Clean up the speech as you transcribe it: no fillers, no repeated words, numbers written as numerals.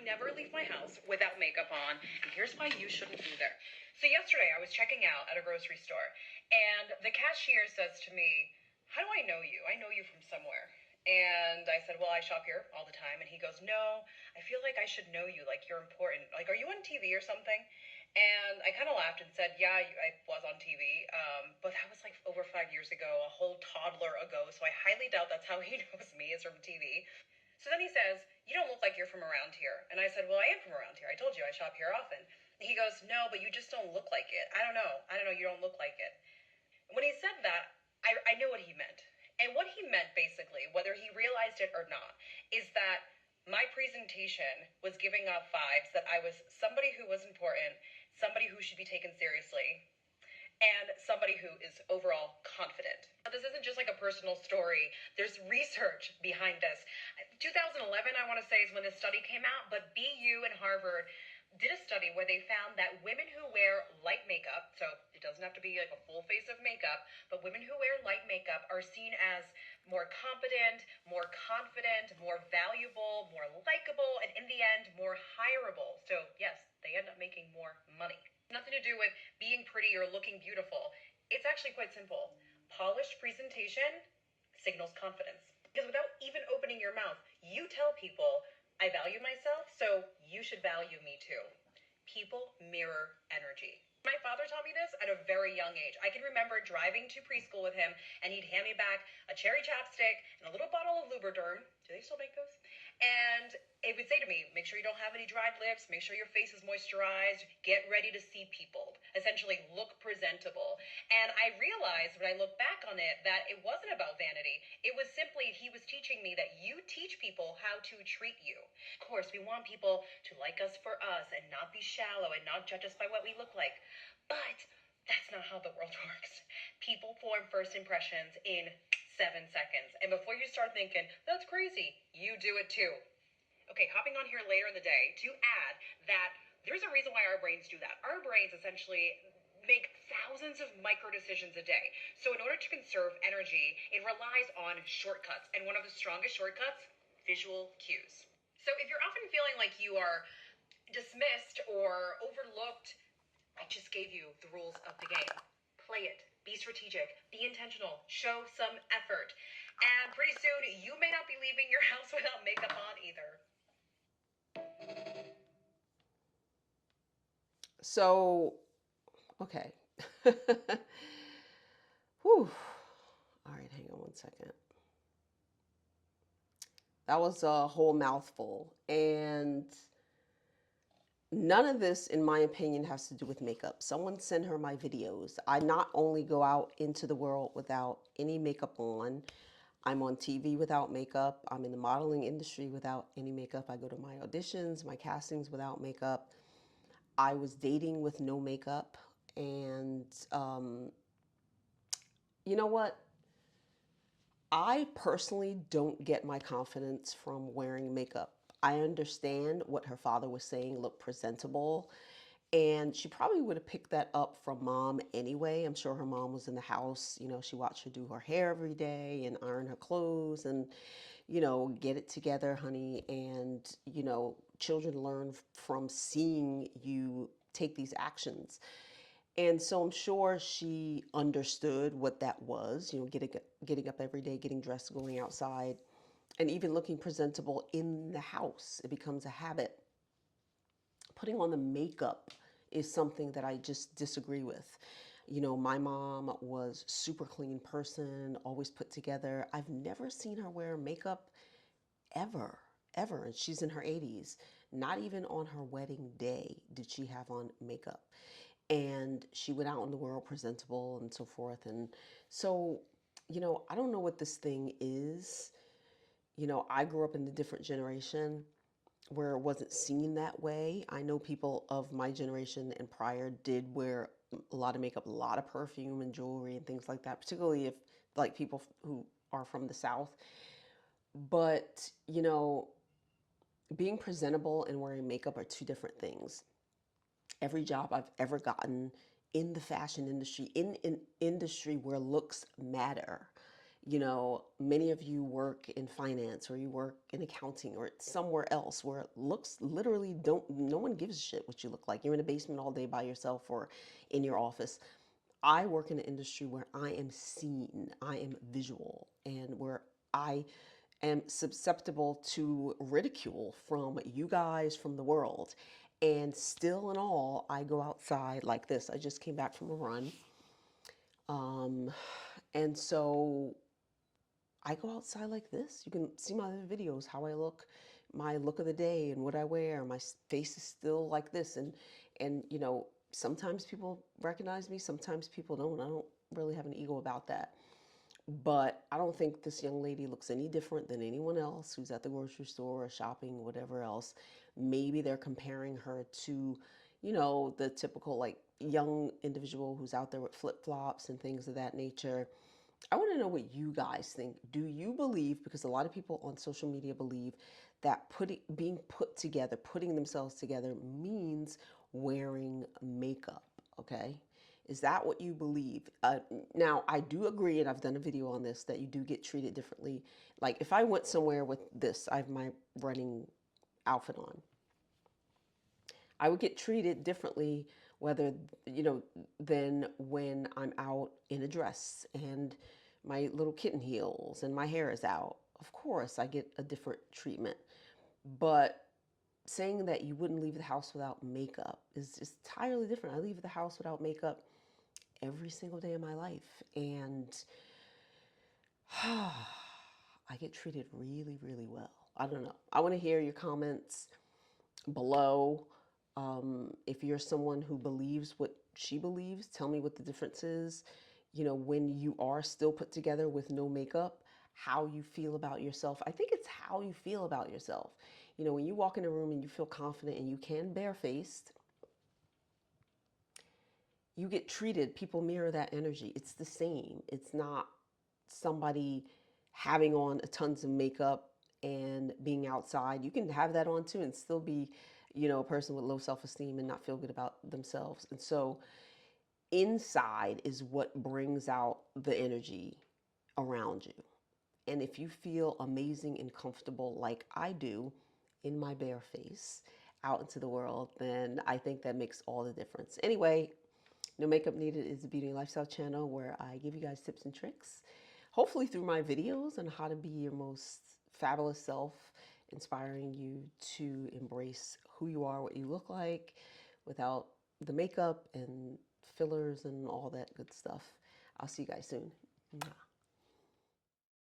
never leave my house without makeup on, and here's why you shouldn't either. So yesterday I was checking out at a grocery store, and the cashier says to me, "How do I know you? I know you from somewhere." And I said, "Well, I shop here all the time." And he goes, "No, I feel like I should know you, like you're important. Like, are you on TV or something?" And I kind of laughed and said, "Yeah, I was on TV, but that was like over 5 years ago, a whole toddler ago. So I highly doubt that's how he knows me, is from TV." So then he says, "You don't look like you're from around here." And I said, "Well, I am from around here. I told you I shop here often." And he goes, "No, but you just don't look like it. I don't know. I don't know. You don't look like it." When he said that, I knew what he meant. And what he meant, basically, whether he realized it or not, is that my presentation was giving off vibes that I was somebody who was important, somebody who should be taken seriously, and somebody who is overall confident. Now, this isn't just like a personal story. There's research behind this. 2011, I want to say, is when this study came out, but BU and Harvard did a study where they found that women who wear light makeup, so it doesn't have to be like a full face of makeup, but women who wear light makeup are seen as more competent, more confident, more valuable, more likable, and in the end, more hireable. So yes, they end up making more money. Nothing to do with being pretty or looking beautiful. It's actually quite simple. Polished presentation signals confidence. Because without even opening your mouth, you tell people, "I value myself, so you should value me too." People mirror energy. My father taught me this at a very young age. I can remember driving to preschool with him, and he'd hand me back a cherry chapstick and a little bottle of Lubriderm. Do they still make those? And it would say to me, "Make sure you don't have any dried lips, make sure your face is moisturized, get ready to see people." Essentially, look presentable. And I realized when I look back on it that it wasn't about vanity. It was simply, he was teaching me that you teach people how to treat you. Of course, we want people to like us for us and not be shallow and not judge us by what we look like. But that's not how the world works. People form first impressions in 7 seconds. And before you start thinking, "That's crazy," you do it too. Okay, hopping on here later in the day to add that there's a reason why our brains do that. Our brains essentially make thousands of micro decisions a day. So in order to conserve energy, it relies on shortcuts. And one of the strongest shortcuts, visual cues. So if you're often feeling like you are dismissed or overlooked, I just gave you the rules of the game. Play it. Be strategic. Be intentional. Show some effort. And pretty soon, you may not be leaving your house without makeup on either. So, okay. Whew. All right, hang on one second. That was a whole mouthful. And none of this, in my opinion, has to do with makeup. Someone send her my videos. I not only go out into the world without any makeup on, I'm on TV without makeup. I'm in the modeling industry without any makeup. I go to my auditions, my castings without makeup. I was dating with no makeup. And you know what? I personally don't get my confidence from wearing makeup. I understand what her father was saying, look presentable. And she probably would have picked that up from mom anyway. I'm sure her mom was in the house. You know, she watched her do her hair every day and iron her clothes and, get it together, honey. And, children learn from seeing you take these actions. And so I'm sure she understood what that was, getting up every day, getting dressed, going outside, and even looking presentable in the house. It becomes a habit. Putting on the makeup is something that I just disagree with. My mom was super clean person, always put together. I've never seen her wear makeup ever, ever. And she's in her 80s. Not even on her wedding day did she have on makeup. And she went out in the world presentable and so forth. And so, I don't know what this thing is. I grew up in a different generation where it wasn't seen that way. I know people of my generation and prior did wear a lot of makeup, a lot of perfume and jewelry and things like that, particularly if like people who are from the South. But, being presentable and wearing makeup are two different things. Every job I've ever gotten in the fashion industry, in an industry where looks matter, Many of you work in finance or you work in accounting or somewhere else where it looks literally don't, no one gives a shit what you look like. You're in a basement all day by yourself or in your office. I work in an industry where I am seen, I am visual, and where I am susceptible to ridicule from you guys, from the world. And still and all, I go outside like this. I just came back from a run. Um, and so I go outside like this. You can see my other videos, how I look, my look of the day and what I wear. My face is still like this. And sometimes people recognize me, sometimes people don't. I don't really have an ego about that. But I don't think this young lady looks any different than anyone else who's at the grocery store or shopping, whatever else. Maybe they're comparing her to, the typical like young individual who's out there with flip-flops and things of that nature. I want to know what you guys think. Do you believe, because a lot of people on social media believe that being put together, putting themselves together means wearing makeup, okay? Is that what you believe? Now, I do agree, and I've done a video on this, that you do get treated differently. Like if I went somewhere with this, I have my running outfit on, I would get treated differently whether, than when I'm out in a dress and my little kitten heels and my hair is out. Of course, I get a different treatment. But saying that you wouldn't leave the house without makeup is just entirely different. I leave the house without makeup every single day of my life. And I get treated really, really well. I don't know. I want to hear your comments below. If you're someone who believes what she believes, tell me what the difference is. When you are still put together with no makeup, how you feel about yourself. I think it's how you feel about yourself. When you walk in a room and you feel confident and you can barefaced, you get treated, people mirror that energy. It's the same. It's not somebody having on tons of makeup and being outside. You can have that on too and still be, a person with low self-esteem and not feel good about themselves. And so inside is what brings out the energy around you. And if you feel amazing and comfortable like I do in my bare face out into the world, then I think that makes all the difference. Anyway, No Makeup Needed is a beauty and lifestyle channel where I give you guys tips and tricks, hopefully through my videos on how to be your most fabulous self, inspiring you to embrace who you are, what you look like, without the makeup and fillers and all that good stuff. I'll see you guys soon.